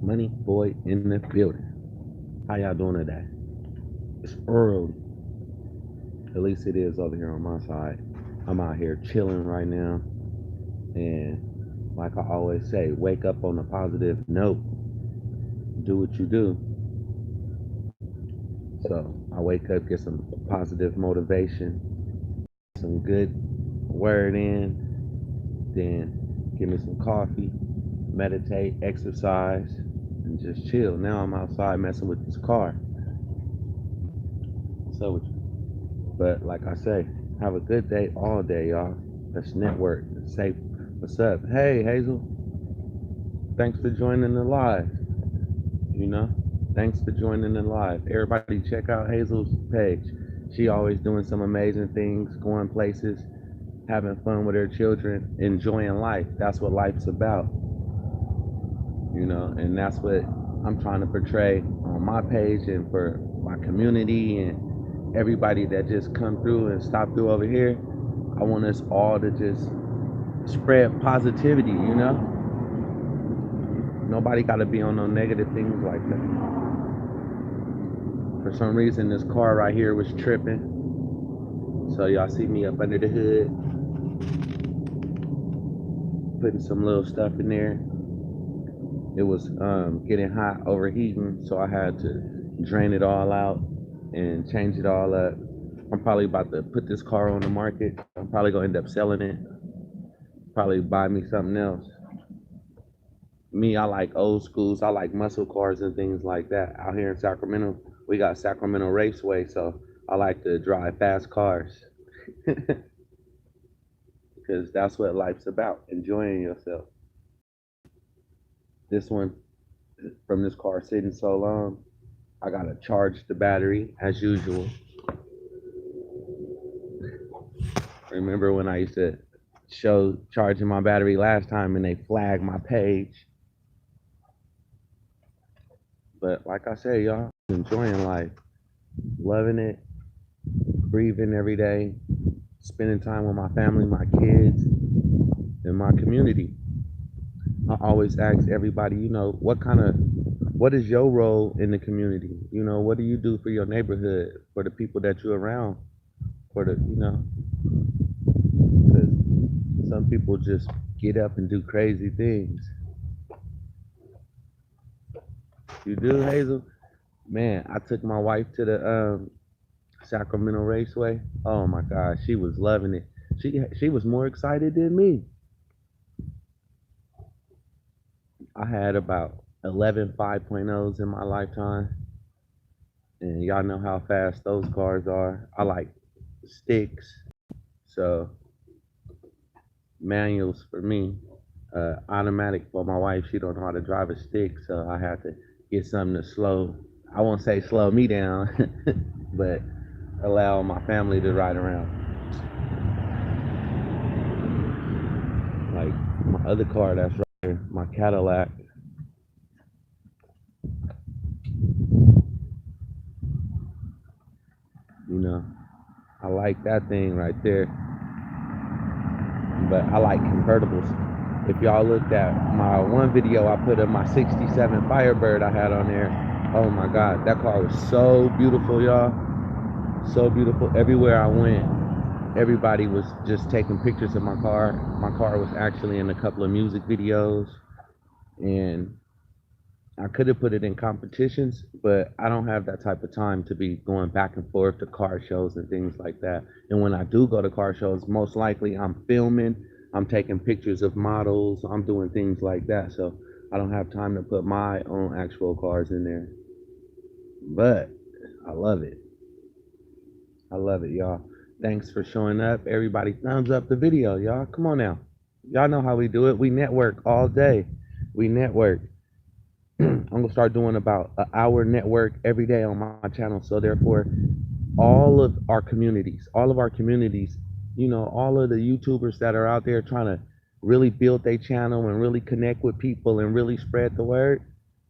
Money boy in the building. How y'all doing today? It's early. At least it is over here on my side. I'm out here chilling right now. And like I always say, wake up on a positive note. Do what you do. So I wake up, get some positive motivation, some good word in, then give me some coffee, meditate, exercise, and just chill. Now I'm outside messing with this car. So, but like I say, have a good day all day, y'all. Let's network. Let's say, what's up? Hey, Hazel. Thanks for joining the live. You know, thanks for joining the live. Everybody, check out Hazel's page. She always doing some amazing things, going places, having fun with her children, enjoying life. That's what life's about. And that's what I'm trying to portray on my page and for my community and everybody that just come through and stop through over here. I want us all to just spread positivity. Nobody got to be on no negative things like that. For some reason, this car right here was tripping. So y'all see me up under the hood, putting some little stuff in there. It was getting hot, overheating, so I had to drain it all out and change it all up. I'm probably about to put this car on the market. I'm probably gonna end up selling it. Probably buy me something else. Me, I like old schools. I like muscle cars and things like that. Out here in Sacramento, we got Sacramento Raceway, so I like to drive fast cars. Because that's what life's about, enjoying yourself. This one, from this car sitting so long, I gotta charge the battery as usual. Remember when I used to show charging my battery last time and they flagged my page? But like I say, y'all, enjoying life, loving it, breathing every day, spending time with my family, my kids, and my community. I always ask everybody, what is your role in the community? What do you do for your neighborhood, for the people that you're around, because some people just get up and do crazy things. You do, Hazel? Man, I took my wife to the Sacramento Raceway. Oh my gosh, she was loving it. She was more excited than me. I had about 11 5.0s in my lifetime. And y'all know how fast those cars are. I like sticks. So manuals for me. Automatic for my wife. She don't know how to drive a stick, so I had to get something to I won't say slow me down, but allow my family to ride around. Like my other car that's right here, my Cadillac. I like that thing right there. But I like convertibles. If y'all looked at my one video I put of my 67 Firebird I had on there, oh my God, that car was so beautiful, y'all. So beautiful. Everywhere I went, everybody was just taking pictures of my car. My car was actually in a couple of music videos, and I could have put it in competitions, but I don't have that type of time to be going back and forth to car shows and things like that. And when I do go to car shows, most likely I'm filming, I'm taking pictures of models, I'm doing things like that. So I don't have time to put my own actual cars in there. But I love it. I love it, y'all. Thanks for showing up. Everybody, thumbs up the video, y'all. Come on now. Y'all know how we do it. We network all day. We network. I'm gonna start doing about an hour network every day on my channel. So therefore, all of our communities, all of the YouTubers that are out there trying to really build their channel and really connect with people and really spread the word.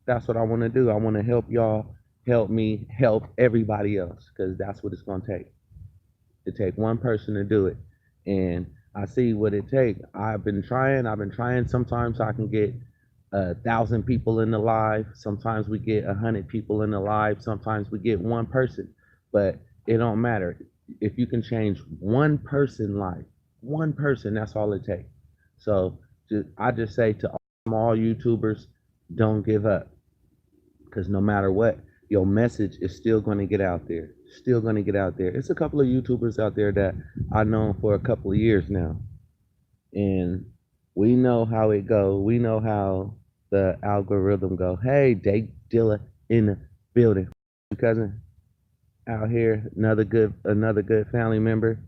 That's what I want to do. I want to help y'all, help me, help everybody else, because that's what it's gonna take. It take one person to do it, and I see what it takes. I've been trying. Sometimes I can get 1,000 people in the live. Sometimes we get 100 people in the live. Sometimes we get one person, but it don't matter. If you can change one person life, one person, that's all it takes. So I just say to all YouTubers, don't give up, because no matter what, your message is still going to get out there. Still going to get out there. It's a couple of YouTubers out there that I know for a couple of years now, and we know how it go. We know how the algorithm go. Hey, Jake Dilla in the building, cousin out here. Another good family member.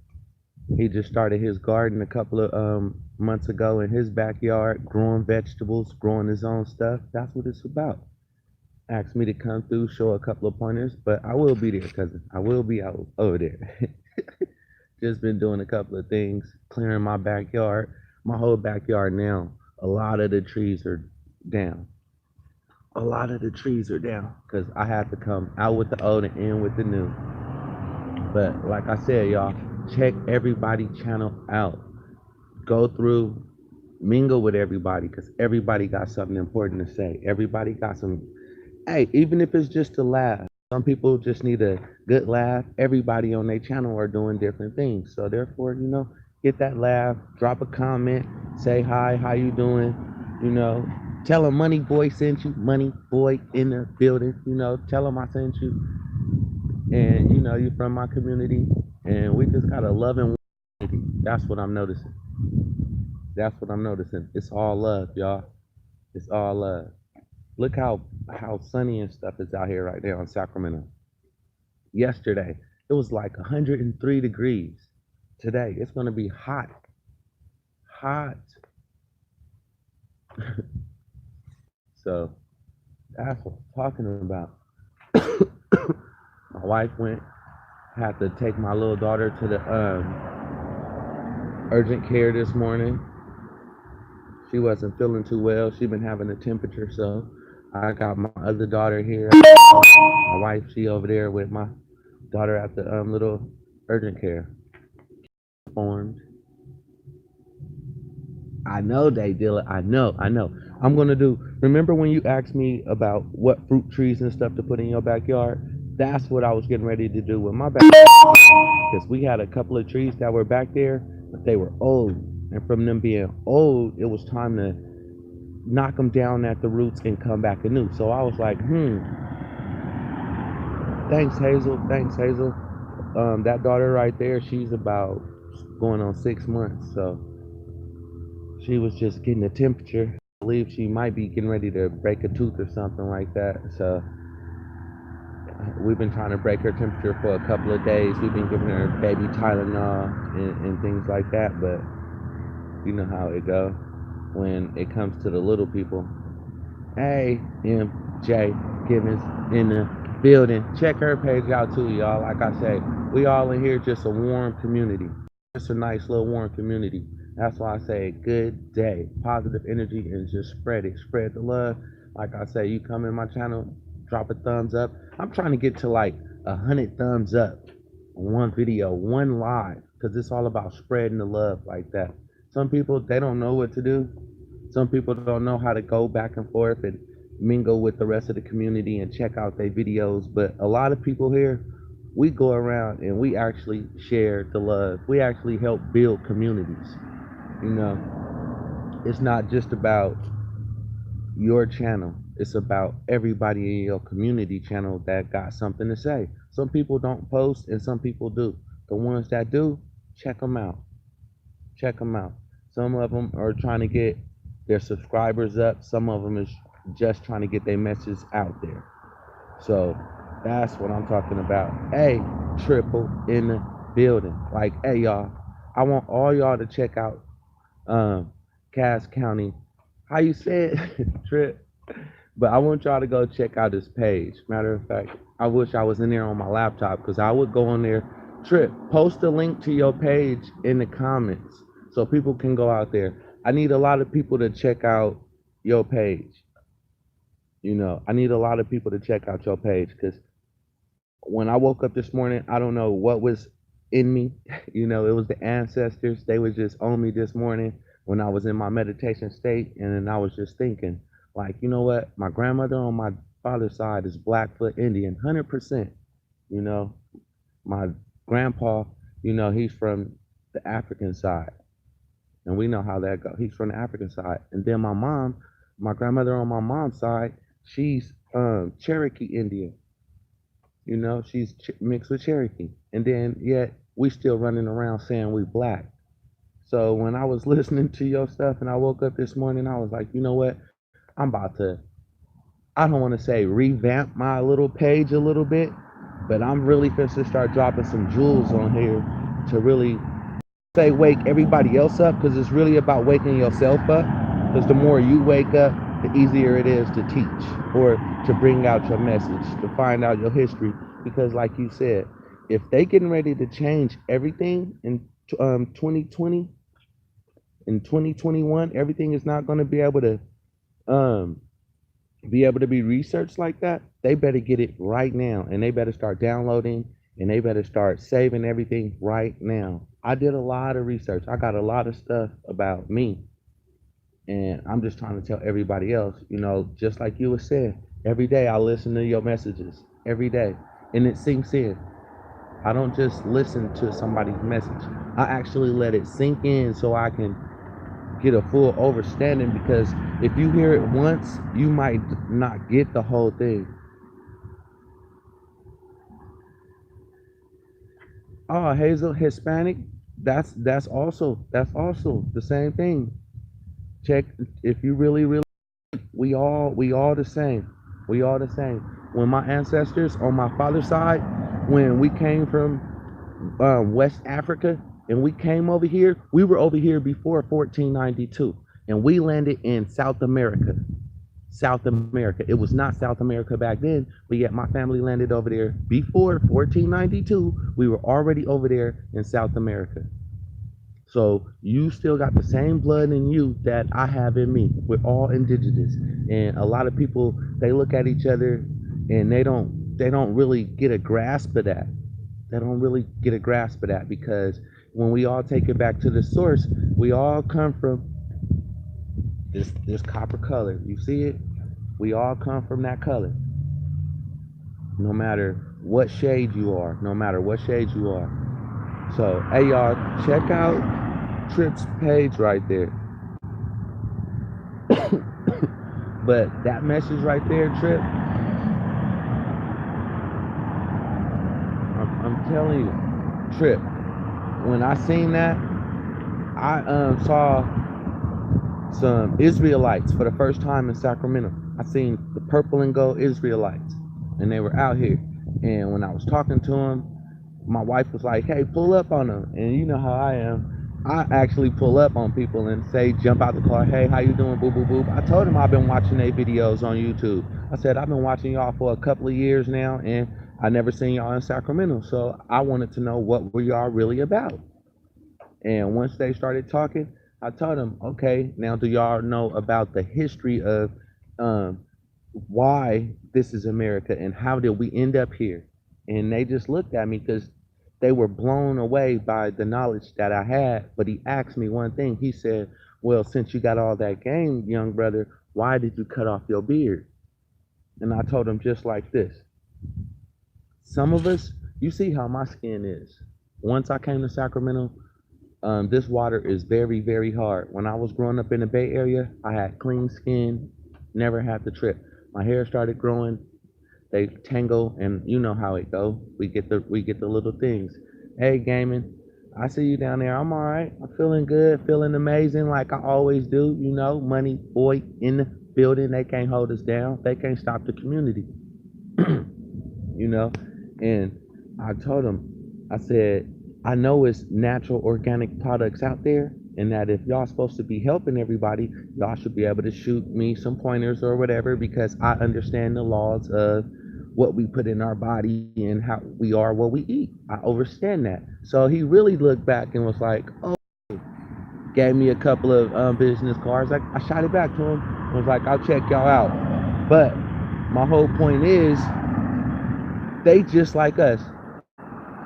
He just started his garden a couple of months ago in his backyard, growing vegetables, growing his own stuff. That's what it's about. Asked me to come through, show a couple of pointers, but I will be there, cousin. I will be out over there. Just been doing a couple of things, clearing my backyard, my whole backyard now. A lot of the trees are down. A lot of the trees are down because I had to come out with the old and in with the new. But like I said, y'all, check everybody channel out. Go through, mingle with everybody because everybody got something important to say. Everybody got some. Hey, even if it's just a laugh. Some people just need a good laugh. Everybody on their channel are doing different things. So therefore, get that laugh, drop a comment, say hi, how you doing? You know, tell them Money Boy sent you, Money Boy in the building. Tell them I sent you, and you're from my community, and we just got a loving community. That's what I'm noticing. That's what I'm noticing. It's all love, y'all. It's all love. Look how sunny and stuff is out here right now in Sacramento. Yesterday, it was like 103 degrees. Today, it's going to be hot. Hot. So, that's what I'm talking about. My wife had to take my little daughter to the urgent care this morning. She wasn't feeling too well. She's been having a temperature, so I got my other daughter here. My wife, she over there with my daughter at the little urgent care. Formed. I know they deal it. I know. I'm gonna do. Remember when you asked me about what fruit trees and stuff to put in your backyard? That's what I was getting ready to do with my backyard. Because we had a couple of trees that were back there, but they were old. And from them being old, it was time to knock them down at the roots and come back anew. So I was like, thanks, Hazel. Thanks, Hazel. That daughter right there, she's about going on 6 months. So she was just getting the temperature. I believe she might be getting ready to break a tooth or something like that. So we've been trying to break her temperature for a couple of days. We've been giving her baby Tylenol and things like that. But you know how it go when it comes to the little people. Hey, MJ Givens in the building. Check her page out too, y'all. Like I say, we all in here just a warm community. Just a nice little warm community. That's why I say good day, positive energy, and just spread it. Spread the love. Like I say, you come in my channel, drop a thumbs up. I'm trying to get to like 100 thumbs up on one video, one live, because it's all about spreading the love like that. Some people, they don't know what to do. Some people don't know how to go back and forth and mingle with the rest of the community and check out their videos. But a lot of people here, we go around and we actually share the love. We actually help build communities. It's not just about your channel. It's about everybody in your community channel that got something to say. Some people don't post and some people do. The ones that do, check them out. Check them out. Some of them are trying to get their subscribers up. Some of them is just trying to get their message out there. So that's what I'm talking about. Hey, triple in the building. Like, hey, y'all, I want all y'all to check out Cass County. How you say it? Trip. But I want y'all to go check out his page. Matter of fact, I wish I was in there on my laptop because I would go on there. Trip, post a link to your page in the comments so people can go out there. I need a lot of people to check out your page. I need a lot of people to check out your page because when I woke up this morning, I don't know what was in me. It was the ancestors. They was just on me this morning when I was in my meditation state, and then I was just thinking, Like, you know what? My grandmother on my father's side is Blackfoot Indian, 100%. You know, my grandpa, he's from the African side, and we know how that goes. He's from the African side, and then my mom, my grandmother on my mom's side, she's Cherokee Indian. She's mixed with Cherokee, and then yet we still running around saying we black. So when I was listening to your stuff and I woke up this morning, I was like, you know what? I'm about to, I don't want to say revamp my little page a little bit, but I'm really supposed to start dropping some jewels on here to really say wake everybody else up, because it's really about waking yourself up. Because the more you wake up, the easier it is to teach or to bring out your message, to find out your history. Because like you said, if they getting ready to change everything in 2020, in 2021, everything is not going to um, be able to be researched like that. They better get it right now, and they better start downloading, and they better start saving everything right now. I did a lot of research. I got a lot of stuff about me, and I'm just trying to tell everybody else, just like you were saying, every day I listen to your messages every day, and it sinks in. I don't just listen to somebody's message. I actually let it sink in so I can get a full understanding, because if you hear it once, you might not get the whole thing. Oh, Hazel, Hispanic, that's also the same thing. Check, if you really, we all the same. We all the same. When my ancestors on my father's side, when we came from West Africa, and we came over here. We were over here before 1492, and we landed in South America. South America. It was not South America back then, but yet my family landed over there before 1492. We were already over there in South America. So you still got the same blood in you that I have in me. We're all indigenous, and a lot of people, they look at each other and they don't really get a grasp of that. They don't really get a grasp of that, because when we all take it back to the source, we all come from this copper color. You see it? We all come from that color. No matter what shade you are, no matter what shade you are. So, hey y'all, check out Trip's page right there. But that message right there, Trip, I'm telling you, Trip, when I seen that, I saw some Israelites for the first time in Sacramento. I seen the purple and gold Israelites, and they were out here. And when I was talking to them, my wife was like, "Hey, pull up on them." And you know how I am. I actually pull up on people and say, jump out the car, "Hey, how you doing? Boo, boo, boo." I told them I've been watching their videos on YouTube. I said, I've been watching y'all for a couple of years now, and I never seen y'all in Sacramento. So I wanted to know what were y'all really about. And once they started talking, I told them, okay, now do y'all know about the history of um, why this is America and how did we end up here? And they just looked at me because they were blown away by the knowledge that I had. But he asked me one thing. He said, well, since you got all that game, young brother, why did you cut off your beard? And I told him just like this. Some of us, you see how my skin is. Once I came to Sacramento, this water is very, very hard. When I was growing up in the Bay Area, I had clean skin, never had the trip. My hair started growing, they tangle, and you know how it go. We get the little things. Hey, gaming, I see you down there. I'm all right. I'm feeling good, feeling amazing, like I always do. Money boy in the building. They can't hold us down. They can't stop the community. And I told them, I said, I know it's natural organic products out there, and that if y'all supposed to be helping everybody, y'all should be able to shoot me some pointers or whatever, because I understand the laws of what we put in our body and how we are what we eat. I understand that. So he really looked back and was like, oh, gave me a couple of business cards. I shot it back to him and was like, I'll check y'all out. But my whole point is, they just like us.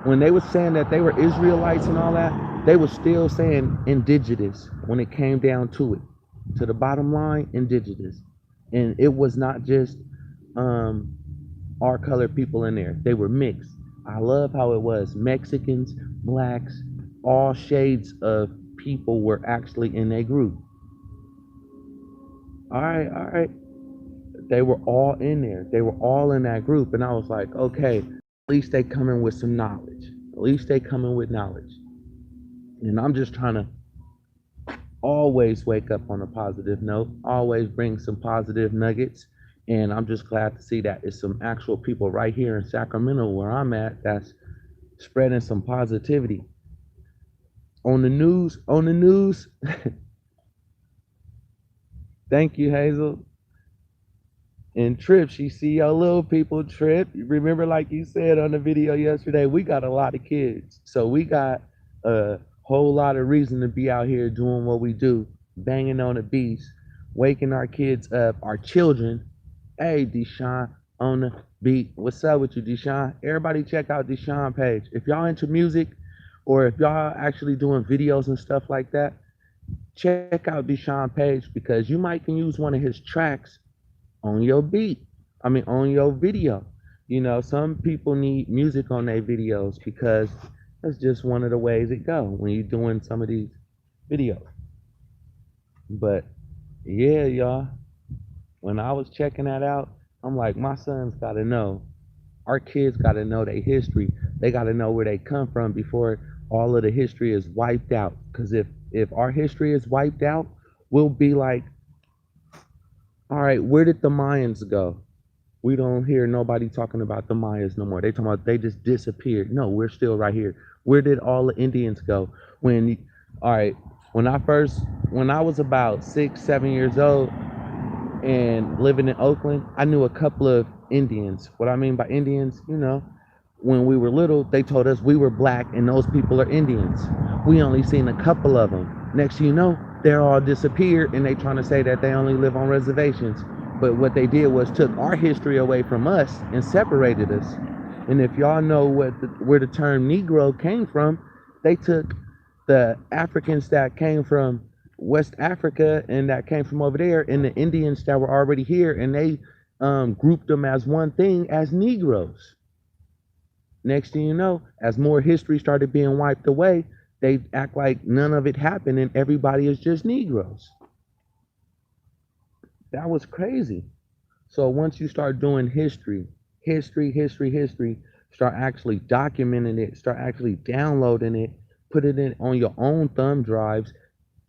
When they were saying that they were Israelites and all that, they were still saying indigenous when it came down to it. To the bottom line, indigenous. And it was not just our colored people in there. They were mixed. I love how it was Mexicans, blacks, all shades of people were actually in a group. All right, all right. They were all in there. They were all in that group. And I was like, okay, at least they coming with some knowledge. At least they coming with knowledge. And I'm just trying to always wake up on a positive note, always bring some positive nuggets. And I'm just glad to see that it's some actual people right here in Sacramento where I'm at that's spreading some positivity. On the news, thank you, Hazel. And Trip, she see your little people, Trip. You remember, like you said on the video yesterday, we got a lot of kids. So we got a whole lot of reason to be out here doing what we do, banging on the beats, waking our kids up, our children. Hey, Deshaun on the beat. What's up with you, Deshaun? Everybody check out Deshaun page. If y'all into music or if y'all actually doing videos and stuff like that, check out Deshaun page because you might can use one of his tracks on your beat. I mean, on your video. You know, some people need music on their videos because that's just one of the ways it go when you're doing some of these videos. But yeah, y'all, when I was checking that out, I'm like, my sons got to know. Our kids got to know their history. They got to know where they come from before all of the history is wiped out. Because if our history is wiped out, we'll be like, all right, where did the Mayans go? We don't hear nobody talking about the Mayans no more. They talking about they just disappeared. No, we're still right here. Where did all the Indians go? All right, when I was about 6, 7 years old and living in Oakland, I knew a couple of Indians. What I mean by Indians, you know, when we were little, they told us we were black and those people are Indians. We only seen a couple of them. Next thing you know, they're all disappeared and they trying to say that they only live on reservations. But what they did was took our history away from us and separated us. And if y'all know where the term Negro came from, they took the Africans that came from West Africa and that came from over there and the Indians that were already here and they grouped them as one thing as Negroes. Next thing you know, as more history started being wiped away, they act like none of it happened and everybody is just Negroes. That was crazy. So once you start doing history, start actually documenting it, start actually downloading it, put it in on your own thumb drives,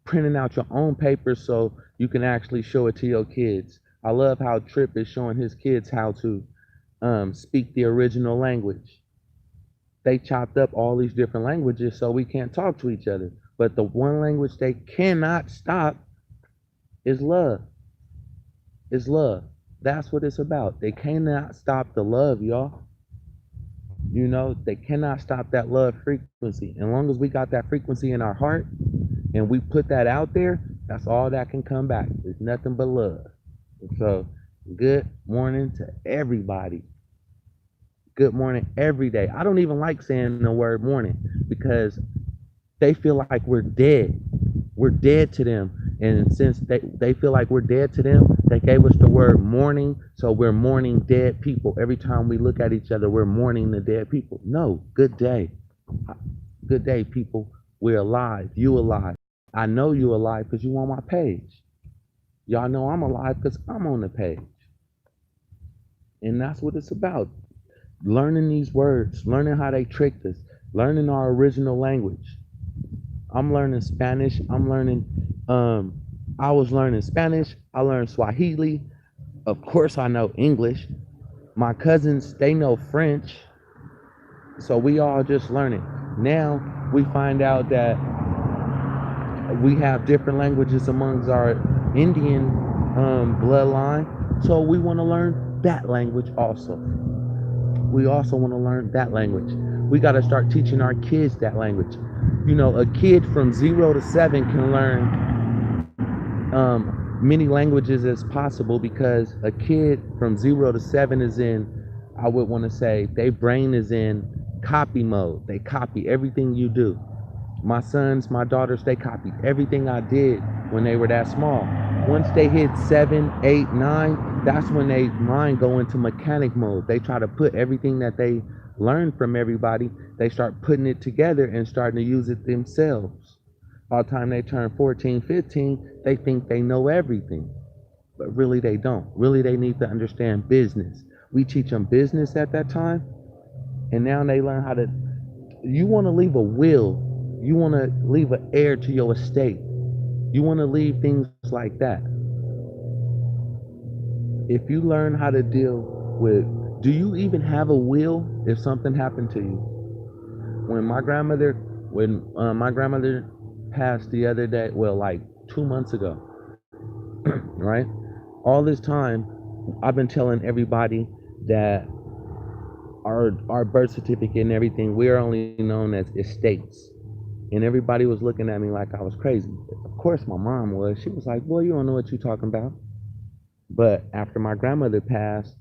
printing out your own papers so you can actually show it to your kids. I love how Trip is showing his kids how to speak the original language. They chopped up all these different languages so we can't talk to each other. But the one language they cannot stop is love. It's love. That's what it's about. They cannot stop the love, y'all. You know, they cannot stop that love frequency. As long as we got that frequency in our heart and we put that out there, that's all that can come back. It's nothing but love. So, good morning to everybody. Good morning every day. I don't even like saying the word morning because they feel like we're dead. We're dead to them. And since they feel like we're dead to them, they gave us the word mourning. So we're mourning dead people. Every time we look at each other, we're mourning the dead people. No, good day. Good day, people. We're alive. You alive. I know you alive because you on my page. Y'all know I'm alive because I'm on the page. And that's what it's about. Learning these words, learning how they tricked us, learning our original language. I'm learning Spanish. I was learning Spanish. I learned Swahili. Of course, I know English. My cousins, they know French. So we all just learning. Now we find out that we have different languages amongst our Indian bloodline. So we want to learn that language also. We also want to learn that language. We got to start teaching our kids that language. You know, a kid from 0 to 7 can learn many languages as possible because a kid from 0 to 7 is in, I would want to say, their brain is in copy mode. They copy everything you do. My sons, my daughters, they copied everything I did when they were that small. Once they hit 7, 8, 9, that's when they mind go into mechanic mode. They try to put everything that they learned from everybody, they start putting it together and starting to use it themselves. By the time they turn 14, 15, they think they know everything. But really they don't. Really they need to understand business. We teach them business at that time, and now they learn how to, you want to leave a will, you want to leave an heir to your estate, you want to leave things like that. If you learn how to deal with, do you even have a will if something happened to you? When my grandmother passed the other day, well, like 2 months ago, right? All this time, I've been telling everybody that our birth certificate and everything, we're only known as estates. And everybody was looking at me like I was crazy. Of course, my mom was. She was like, "Boy, you don't know what you're talking about." But after my grandmother passed,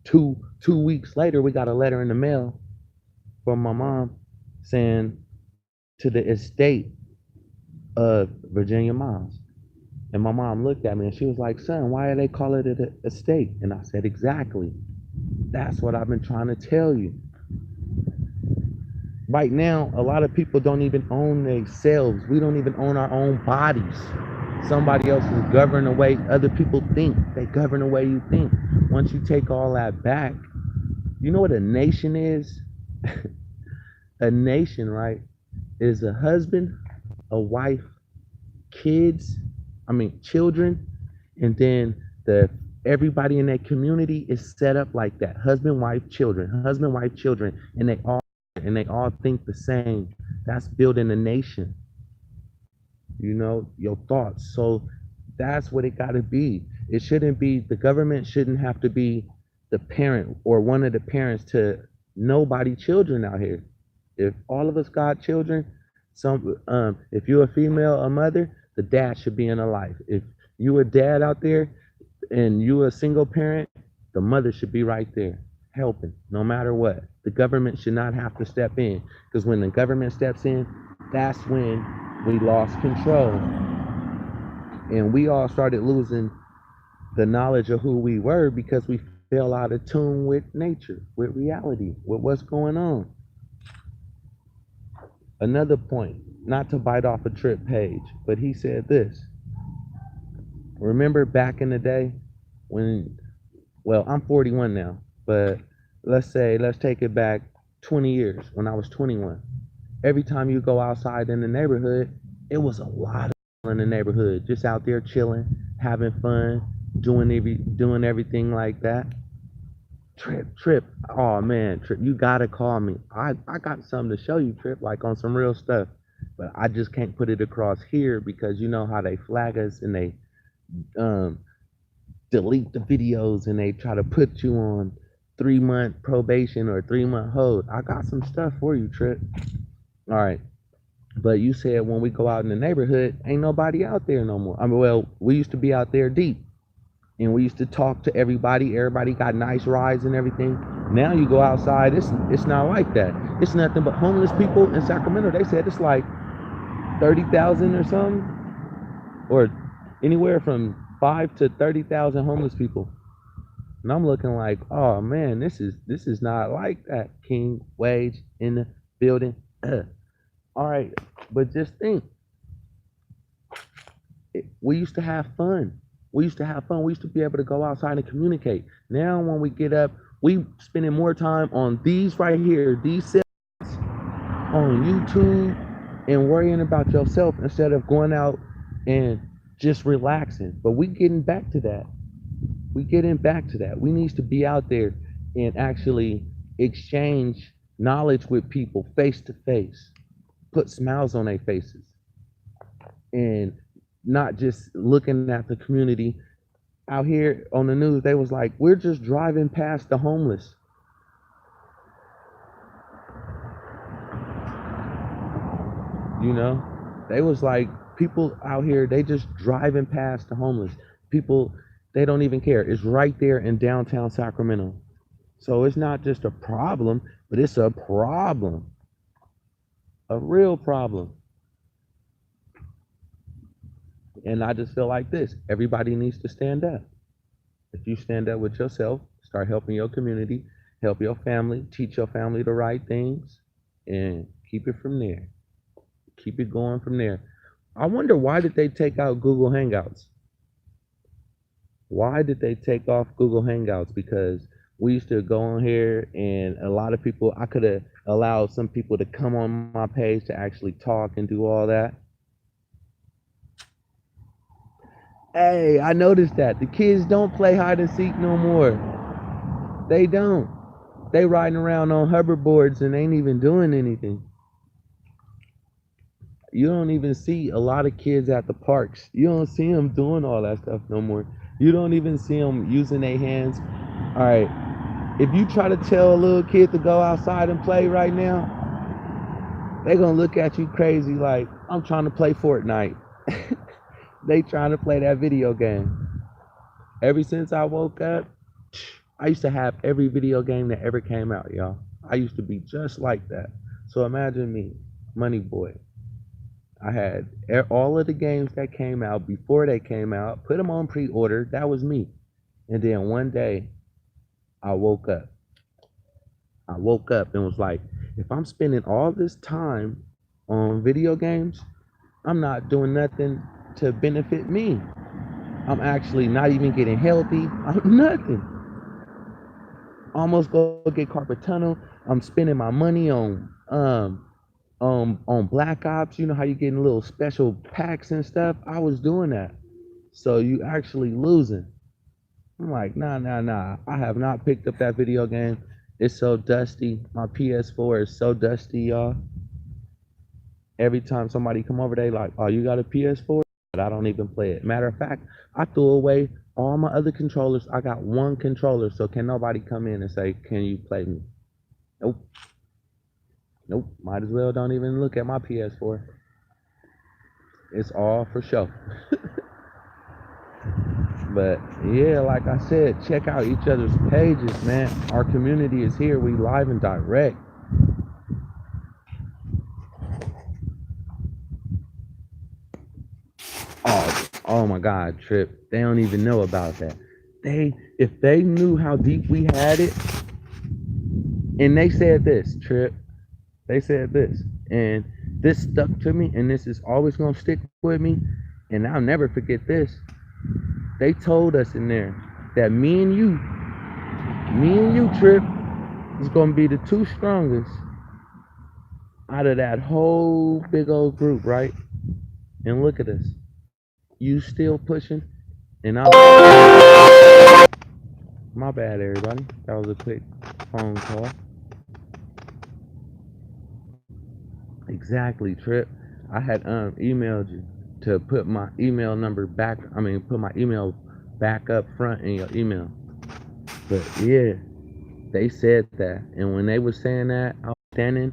two weeks later, we got a letter in the mail from my mom saying to the estate of Virginia Miles. And my mom looked at me and she was like, "Son, why do they call it an estate?" And I said, "Exactly. That's what I've been trying to tell you." Right now, a lot of people don't even own themselves. We don't even own our own bodies. Somebody else is governing the way other people think. They govern the way you think. Once you take all that back, you know what a nation is? A nation, right, is a husband, a wife, children, and then the everybody in that community is set up like that. Husband, wife, children, and they all think the same. That's building a nation. Your thoughts. So that's what it got to be. It shouldn't be, the government shouldn't have to be the parent or one of the parents to nobody children out here. If all of us got children, if you're a female, a mother, the dad should be in her life. If you a dad out there and you a single parent, the mother should be right there helping no matter what. The government should not have to step in, because when the government steps in, that's when we lost control and we all started losing the knowledge of who we were, because we fell out of tune with nature, with reality, with what's going on. Another point, not to bite off a Trip page, but he said this. Remember back in the day when, well, I'm 41 now, but let's take it back 20 years when I was 21. Every time you go outside in the neighborhood, it was a lot of people in the neighborhood, just out there chilling, having fun, doing everything like that. Trip, oh man, Trip, you gotta call me. I got something to show you, Trip, like on some real stuff. But I just can't put it across here because you know how they flag us and they delete the videos and they try to put you on 3-month probation or 3-month hold. I got some stuff for you, Trip. All right. But you said when we go out in the neighborhood, ain't nobody out there no more. Well, we used to be out there deep. And we used to talk to everybody. Everybody got nice rides and everything. Now you go outside, it's not like that. It's nothing but homeless people in Sacramento. They said it's like 30,000 or something, or anywhere from 5 to 30,000 homeless people. And I'm looking like, oh man, this is not like that. King Wage in the building. All right, but just think, we used to have fun. We used to be able to go outside and communicate. Now when we get up, we spending more time on these right here, these sets on YouTube, and worrying about yourself instead of going out and just relaxing. But we getting back to that. We need to be out there and actually exchange knowledge with people face to face, put smiles on their faces, and not just looking at the community. Out here on the news, they was like, we're just driving past the homeless. They was like, people out here, they just driving past the homeless. People, they don't even care. It's right there in downtown Sacramento. So it's not just a problem, but it's a problem. A real problem. And I just feel like this. Everybody needs to stand up. If you stand up with yourself, start helping your community, help your family, teach your family the right things, and keep it from there. Keep it going from there. I wonder, why did they take out Google Hangouts? Why did they take off Google Hangouts? Because we used to go on here, and a lot of people, I could have allowed some people to come on my page to actually talk and do all that. Hey, I noticed that the kids don't play hide and seek no more. They don't. They riding around on hoverboards and ain't even doing anything. You don't even see a lot of kids at the parks. You don't see them doing all that stuff no more. You don't even see them using their hands. All right, if you try to tell a little kid to go outside and play right now, they're gonna look at you crazy like, I'm trying to play Fortnite. They trying to play that video game. Ever since I woke up, I used to have every video game that ever came out, y'all. I used to be just like that. So imagine me, Money Boy. I had all of the games that came out before they came out, put them on pre-order. That was me. And then one day, I woke up. I woke up and was like, if I'm spending all this time on video games, I'm not doing nothing to benefit me. I'm actually not even getting healthy. I'm nothing. Almost go get carpal tunnel. I'm spending my money on Black Ops. You know how you getting little special packs and stuff? I was doing that. So you actually losing. I'm like, nah. I have not picked up that video game. It's so dusty. My PS4 is so dusty, y'all. Every time somebody come over, they like, oh, you got a PS4? But I don't even play it. Matter of fact, I threw away all my other controllers. I got one controller, so can nobody come in and say, can you play me? Nope. Might as well don't even look at my PS4. It's all for show. But yeah, like I said, check out each other's pages, man. Our community is here. We live and direct. Oh my God, Trip. They don't even know about that. If they knew how deep we had it, and they said this, Trip. They said this, and this stuck to me, and this is always gonna stick with me, and I'll never forget this. They told us in there that me and you, Trip, is gonna be the two strongest out of that whole big old group, right? And look at us. You still pushing, and I'm. My bad, everybody. That was a quick phone call. Exactly, Trip. I had emailed you to put my email number back. Put my email back up front in your email. But yeah, they said that, and when they were saying that, I was standing,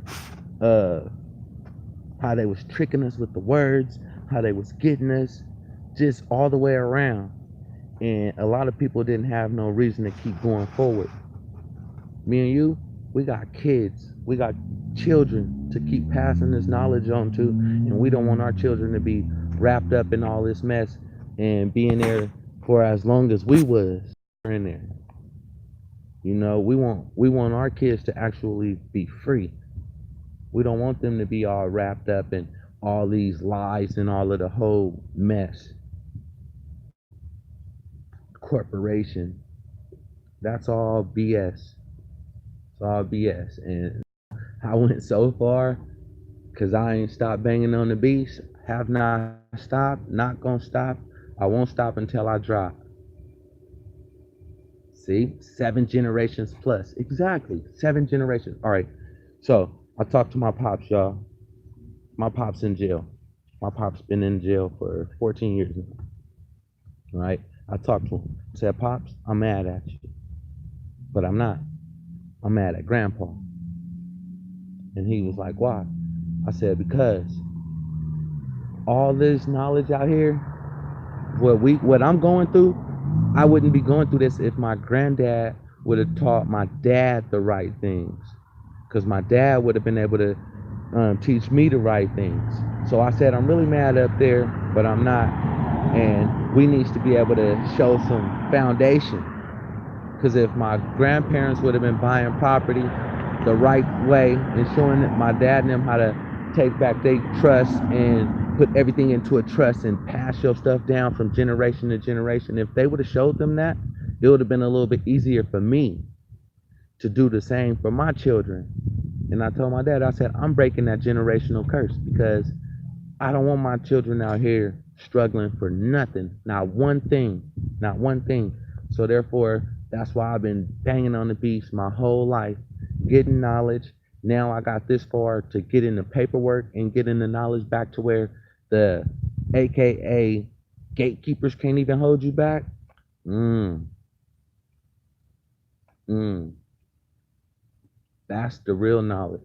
how they was tricking us with the words, how they was getting us, just all the way around. And a lot of people didn't have no reason to keep going forward. Me and you, we got kids, we got children to keep passing this knowledge on to, and we don't want our children to be wrapped up in all this mess and being there for as long as we was in there. You know, we want our kids to actually be free. We don't want them to be all wrapped up in all these lies and all of the whole mess. Corporation. That's all BS. It's all BS. And I went so far because I ain't stopped banging on the beast. Have not stopped. Not gonna stop. I won't stop until I drop. See? 7 generations plus. Exactly. 7 generations. All right. So I talked to my pops, y'all. My pop's in jail. My pop's been in jail for 14 years now. All right. I talked to him. I said, Pops, I'm mad at you. But I'm not. I'm mad at Grandpa. And he was like, why? I said, because all this knowledge out here, what I'm going through, I wouldn't be going through this if my granddad would have taught my dad the right things. Because my dad would have been able to teach me the right things. So I said, I'm really mad up there, but I'm not And we need to be able to show some foundation. Because if my grandparents would have been buying property the right way and showing my dad and them how to take back their trust and put everything into a trust and pass your stuff down from generation to generation, if they would have showed them that, it would have been a little bit easier for me to do the same for my children. And I told my dad, I said, I'm breaking that generational curse, because I don't want my children out here struggling for nothing, not one thing, not one thing. So therefore, that's why I've been banging on the beast my whole life, getting knowledge. Now I got this far to get in the paperwork and getting the knowledge back to where the AKA gatekeepers can't even hold you back. That's the real knowledge.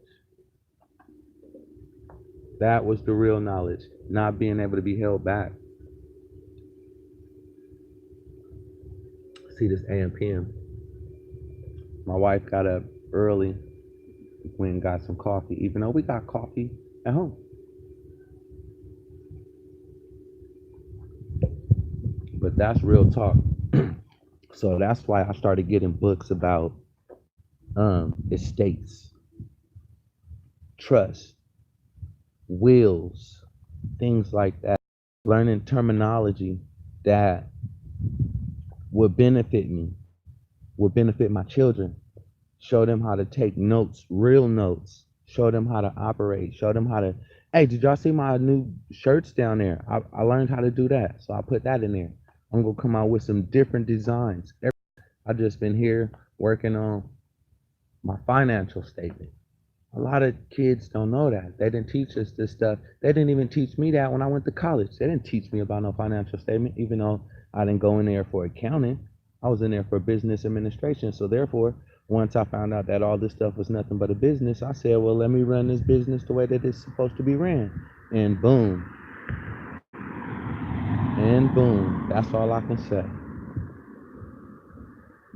That was the real knowledge, not being able to be held back. See this AM PM. My wife got up early, went and got some coffee, even though we got coffee at home. But that's real talk. So that's why I started getting books about estates, trust, wills, things like that. Learning terminology that would benefit me, would benefit my children. Show them how to take notes, real notes. Show them how to operate. Show them how to, hey, did y'all see my new shirts down there? I learned how to do that, so I put that in there. I'm gonna come out with some different designs. I've just been here working on my financial statement. A lot of kids don't know that. They didn't teach us this stuff. They didn't even teach me that when I went to college. They didn't teach me about no financial statement, even though I didn't go in there for accounting. I was in there for business administration. So therefore, once I found out that all this stuff was nothing but a business, I said, well, let me run this business the way that it's supposed to be ran. And boom. And boom. That's all I can say.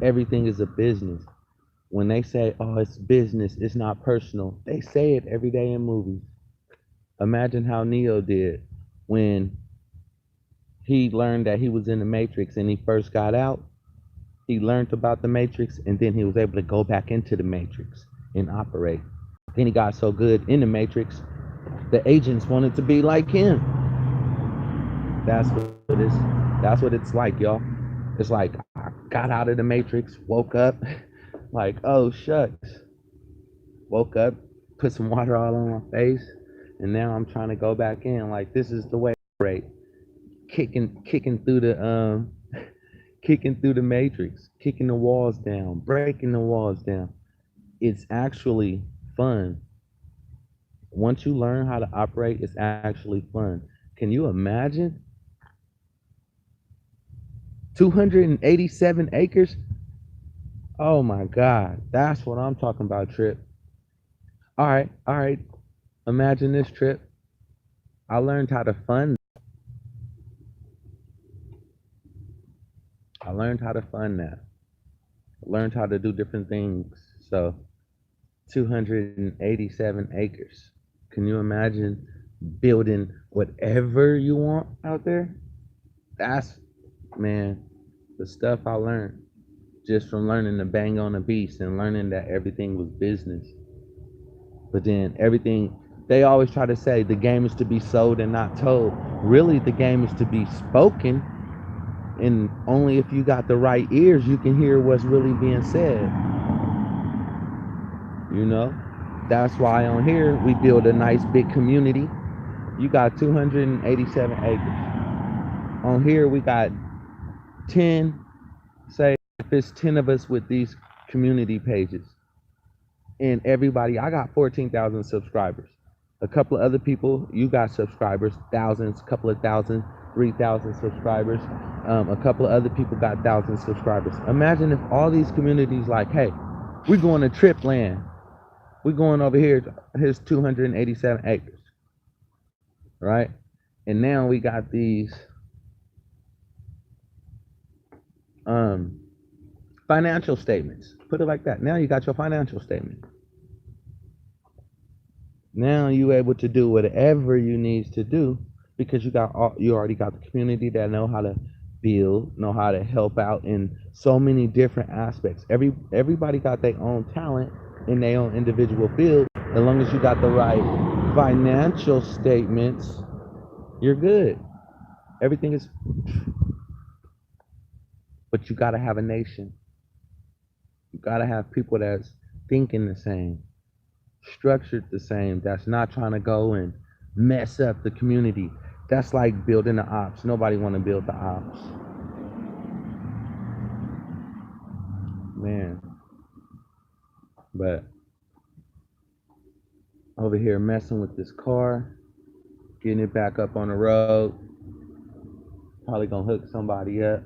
Everything is a business. When they say, oh, it's business, it's not personal, they say it every day in movies. Imagine how Neo did when he learned that he was in the Matrix and he first got out. He learned about the Matrix, and then he was able to go back into the Matrix and operate. Then he got so good in the Matrix, the agents wanted to be like him. That's what it's like, y'all. It's like I got out of the Matrix, woke up, like, oh shucks. Woke up, put some water all on my face, and now I'm trying to go back in. Like, this is the way I operate. Kicking through the Matrix, kicking the walls down, breaking the walls down. It's actually fun. Once you learn how to operate, it's actually fun. Can you imagine? 287 acres? Oh my God, that's what I'm talking about, Trip. All right. Imagine this, Trip. I learned how to fund. I learned how to fund that. I learned how to do different things. So 287 acres. Can you imagine building whatever you want out there? That's, man, the stuff I learned just from learning to bang on the beast and learning that everything was business. But then everything, they always try to say the game is to be sold and not told. Really, the game is to be spoken, and only if you got the right ears, you can hear what's really being said. You know, that's why on here we build a nice big community. You got 287 acres. On here we got 10, say if it's 10 of us with these community pages. And everybody, I got 14,000 subscribers. A couple of other people, you got subscribers, thousands, couple of thousand, 3,000 subscribers. A couple of other people got 1,000 subscribers. Imagine if all these communities like, hey, we're going to Trip Land. We're going over here, here's 287 acres, right? And now we got these financial statements. Put it like that. Now you got your financial statement. Now you're able to do whatever you need to do because you already got the community that know how to build, know how to help out in so many different aspects. Everybody got their own talent in their own individual field. As long as you got the right financial statements, you're good. Everything is, but you got to have a nation. You got to have people that's thinking the same, structured the same, that's not trying to go and mess up the community. That's like building the ops. Nobody want to build the ops. Man. But over here messing with this car, getting it back up on the road. Probably gonna hook somebody up.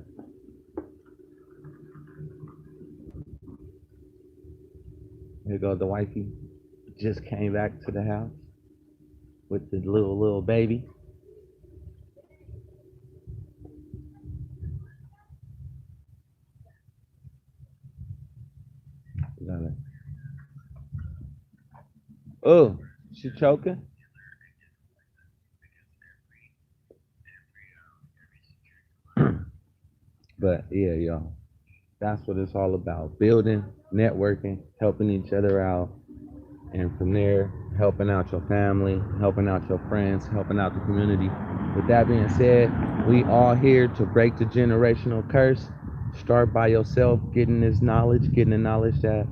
Here goes the wifey. Just came back to the house with the little baby. Oh, she choking? But yeah, y'all. That's what it's all about. Building, networking, helping each other out. And from there, helping out your family, helping out your friends, helping out the community. With that being said, we all here to break the generational curse. Start by yourself, getting this knowledge, getting the knowledge that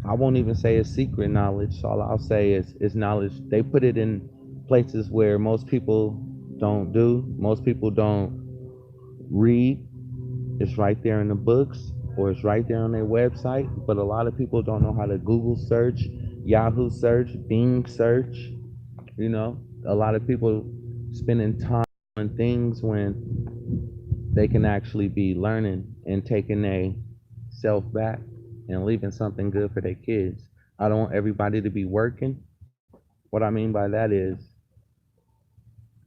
I won't even say it's secret knowledge. All I'll say is knowledge. They put it in places where most people don't do. Most people don't read. It's right there in the books or it's right there on their website. But a lot of people don't know how to Google search, Yahoo search, Bing search. You know, a lot of people spending time on things when they can actually be learning and taking a self back and leaving something good for their kids. I don't want everybody to be working. What I mean by that is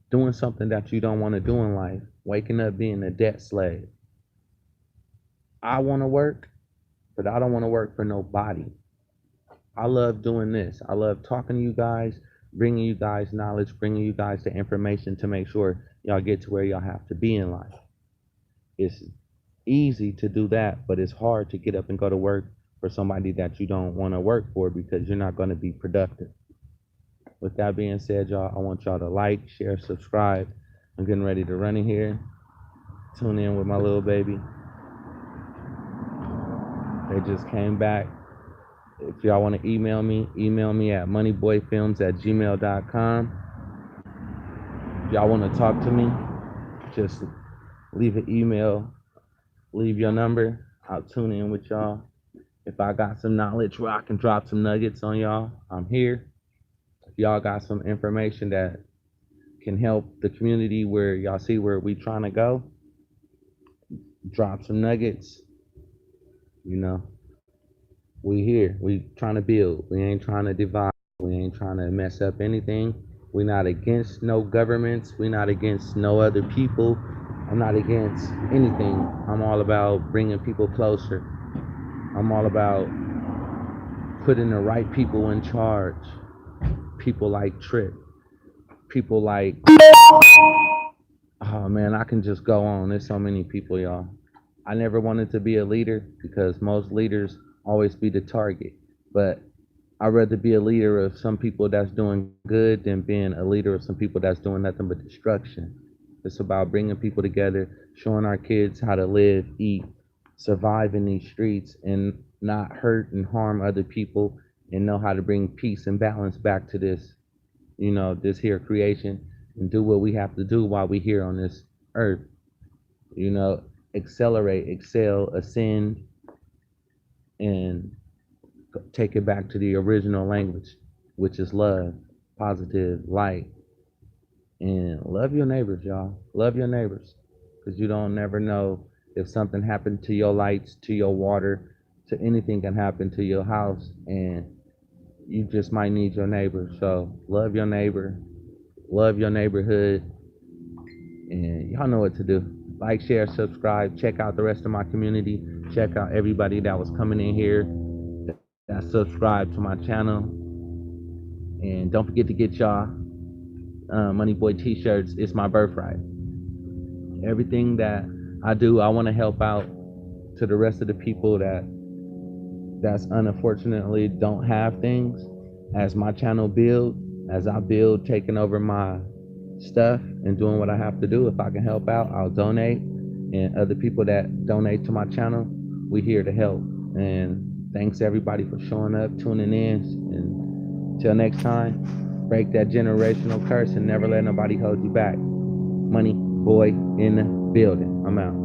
doing something that you don't want to do in life, waking up being a debt slave. I want to work, but I don't want to work for nobody. I love doing this. I love talking to you guys, bringing you guys knowledge, bringing you guys the information to make sure y'all get to where y'all have to be in life. It's easy to do that, but it's hard to get up and go to work for somebody that you don't want to work for because you're not going to be productive. With that being said, y'all, I want y'all to like, share, subscribe. I'm getting ready to run in here, tune in with my little baby. They just came back. If y'all want to email me at moneyboyfilmz@gmail.com. If y'all want to talk to me, just leave an email, leave your number. I'll tune in with y'all. If I got some knowledge where I can drop some nuggets on y'all, I'm here. If y'all got some information that can help the community where y'all see where we trying to go, drop some nuggets. You know, we here. We trying to build. We ain't trying to divide. We ain't trying to mess up anything. We not against no governments. We not against no other people. I'm not against anything. I'm all about bringing people closer. I'm all about putting the right people in charge. People like Trick. People like, oh man, I can just go on. There's so many people, y'all. I never wanted to be a leader because most leaders always be the target. But I'd rather be a leader of some people that's doing good than being a leader of some people that's doing nothing but destruction. It's about bringing people together, showing our kids how to live, eat, survive in these streets, and not hurt and harm other people, and know how to bring peace and balance back to this, this here creation, and do what we have to do while we here on this earth. You know, accelerate, excel, ascend, and take it back to the original language, which is love, positive, light, and love your neighbors, y'all. Love your neighbors, because you don't never know if something happened to your lights, to your water, to anything can happen to your house, and you just might need your neighbor. So love your neighbor, love your neighborhood, and y'all know what to do. Like, share, subscribe. Check out the rest of my community. Check out everybody that was coming in here that subscribed to my channel. And don't forget to get y'all Money Boy t-shirts is my birthright. Everything that I do, I want to help out to the rest of the people that's unfortunately don't have things. As my channel build, as I build, taking over my stuff and doing what I have to do, if I can help out, I'll donate. And other people that donate to my channel, we here to help. And thanks everybody for showing up, tuning in. And till next time, break that generational curse and never let nobody hold you back. Money Boy in the building. I'm out.